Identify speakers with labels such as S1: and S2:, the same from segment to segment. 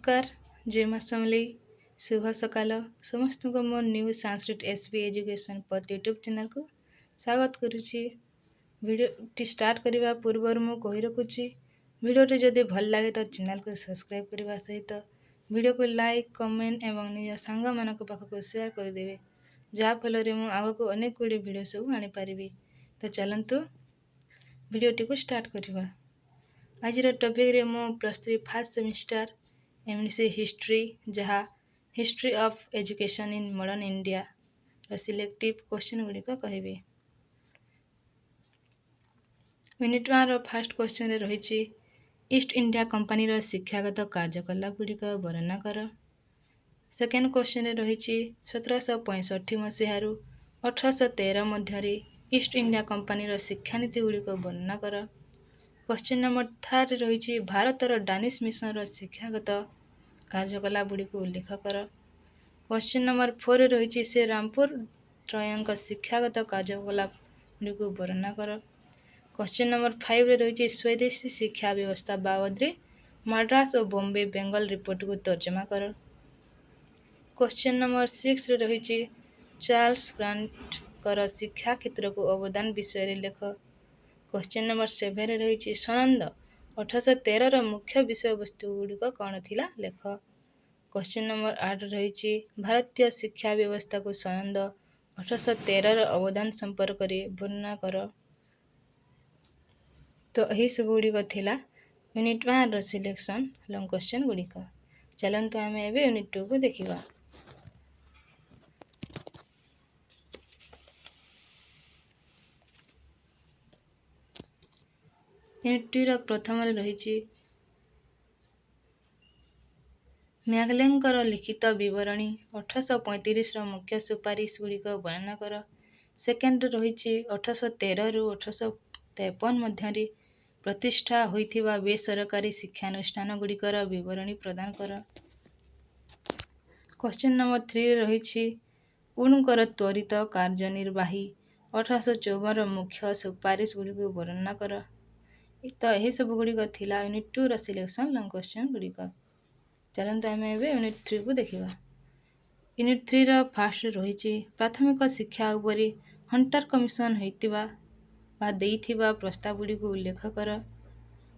S1: नमस्कार जय माँ समलेई शुभ सकाल समस्त को मो न्यू संस्कृत एसबी एजुकेशन पथ यूट्यूब चैनल को स्वागत करुच्ची। वीडियो स्टार्ट करने पूर्व मु कही रखुची वीडियोटी जदि भल लगे तो चैनल को सब्सक्राइब करने सहित वीडियो को लाइक कमेंट एवं निज सांग मान पाखक शेयर करदे जहाँफल मु आग को अनेक गुड़ी वीडियो सब आनीपारि। तो चलतु वीडियोटी को स्टार्ट करवा। आज टॉपिक रे मो +3 फर्स्ट सेमिस्टर एमसी हिस्ट्री जहाँ history of education in modern India selective question गुड़िक कहबी। यूनिट 1 रो फर्स्ट क्वेश्चन रे रही ईस्ट इंडिया कंपनी रो शिक्षागत कार्यकलाप गुड़िक वर्णना कर। सेकेंड क्वेश्चन रे रही 1765 मसीहारू 1813 मध्य ईस्ट इंडिया कंपनी रो शिक्षानीति गुड़िक वर्णना कर। क्वेश्चन नंबर 3 रही भारतर डानिश मिशन रो शिक्षागत कार्यकलाप गुड़िक उल्लेख कर। क्वेश्चन नंबर 4 रही से रामपुर त्रयंक शिक्षागत कार्यकलाप गुड़िक वर्णना कर। क्वेश्चन नंबर 5 रही स्वदेशी शिक्षा व्यवस्था बाबद मद्रास और बॉम्बे बेंगल रिपोर्ट को तर्जमा कर। क्वेश्चन नंबर 6 रही चार्ल्स ग्रांट कर शिक्षा क्षेत्र को अवदान विषय लेख। क्वेश्चन नंबर 7 रही सनंद 1813 मुख्य विषय वस्तु गुड़िक कौन थिला लेख। क्वेश्चन नंबर 8 रही भारतीय शिक्षा व्यवस्था को सनंद 1813 अवदान संपर्क में वर्णना कर। तो यही सब गुड़िक थिला यूनिट 1 सिलेक्शन लॉन्ग क्वेश्चन गुड़िक। चलते आम ए यूनिट 2 को देखा। यूनिट 2 प्रथम रही मैगलेंकर लिखित विवरणी 1835 मुख्य सुपारिश गुड़िक वर्णना कर। सेकेंड रही 1813 रु 1853 मध्य प्रतिष्ठा होइथिबा बेसरकारी शिक्षानुष्ठान गुड़िकर विवरणी प्रदान कर। क्वेश्चन नंबर 3 रही उनकर त्वरित कार्यनिर्वाही 1854 मुख्य सुपारिश गुड़िक वर्णना कर। तो यही सब गुड़िक थिला यूनिट 2 सिलेक्शन लॉन्ग क्वेश्चन गुड़िक। चलते आम ए यूनिट 3 को देखा। यूनिट 3 फास्ट रही प्राथमिक शिक्षा उपरि हंटर कमिशन होइतिबा देइथिबा प्रस्ताव गुड़िक उल्लेख कर।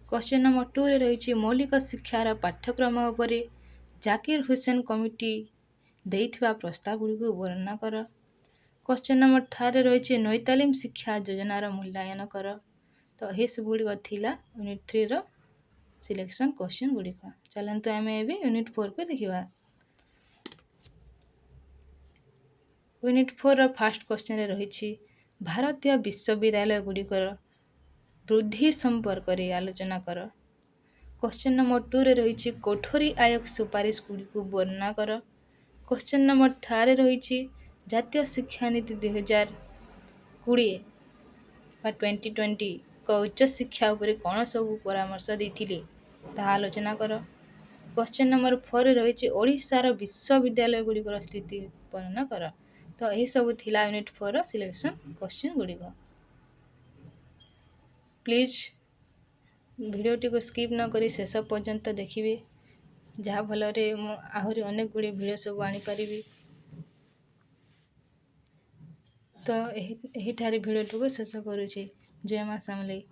S1: क्वेश्चन नंबर 2 रही मौलिक शिक्षार पाठ्यक्रम उपरि जाकिर हुसैन कमिटी देइथिबा प्रस्ताव गुड़िक वर्णना कर। क्वेश्चन नंबर 3 रही नई शिक्षा योजनार मूल्यांकन कर। तो यही सब गुड़िक थिला यूनिट 3 सिलेक्शन क्वेश्चन गुड़िक। चलते आम ए यूनिट 4 को देखा। यूनिट 4 फास्ट क्वेश्चन रही भारतीय विश्वविद्यालय गुड़िकर वृद्धि संपर्क में आलोचना कर। क्वेश्चन नंबर 2 रही कोठरी आयोग सुपारिश गुड़िक वर्णना कर। क्वेश्चन नंबर 3 रही जातीय शिक्षा नीति 2020 2020 को उच्च शिक्षा उपरि कौन सब परामर्श देथिले ताहा आलोचना कर। क्वेश्चन नंबर 4 रही ओडिशार विश्वविद्यालय गुड़िकर स्थिति वर्णना कर। तो यही सब थिला यूनिट 4 सिलेक्शन क्वेश्चन गुड़िक। प्लीज वीडियोटी को स्किप न करी शेष पर्यंत देखिए जहाँफल आहरी अनेक गुड़ी वीडियो सब आनीपारि। तो यही ठारे वीडियोटी को शेष करुँची। जय माँ समलेई।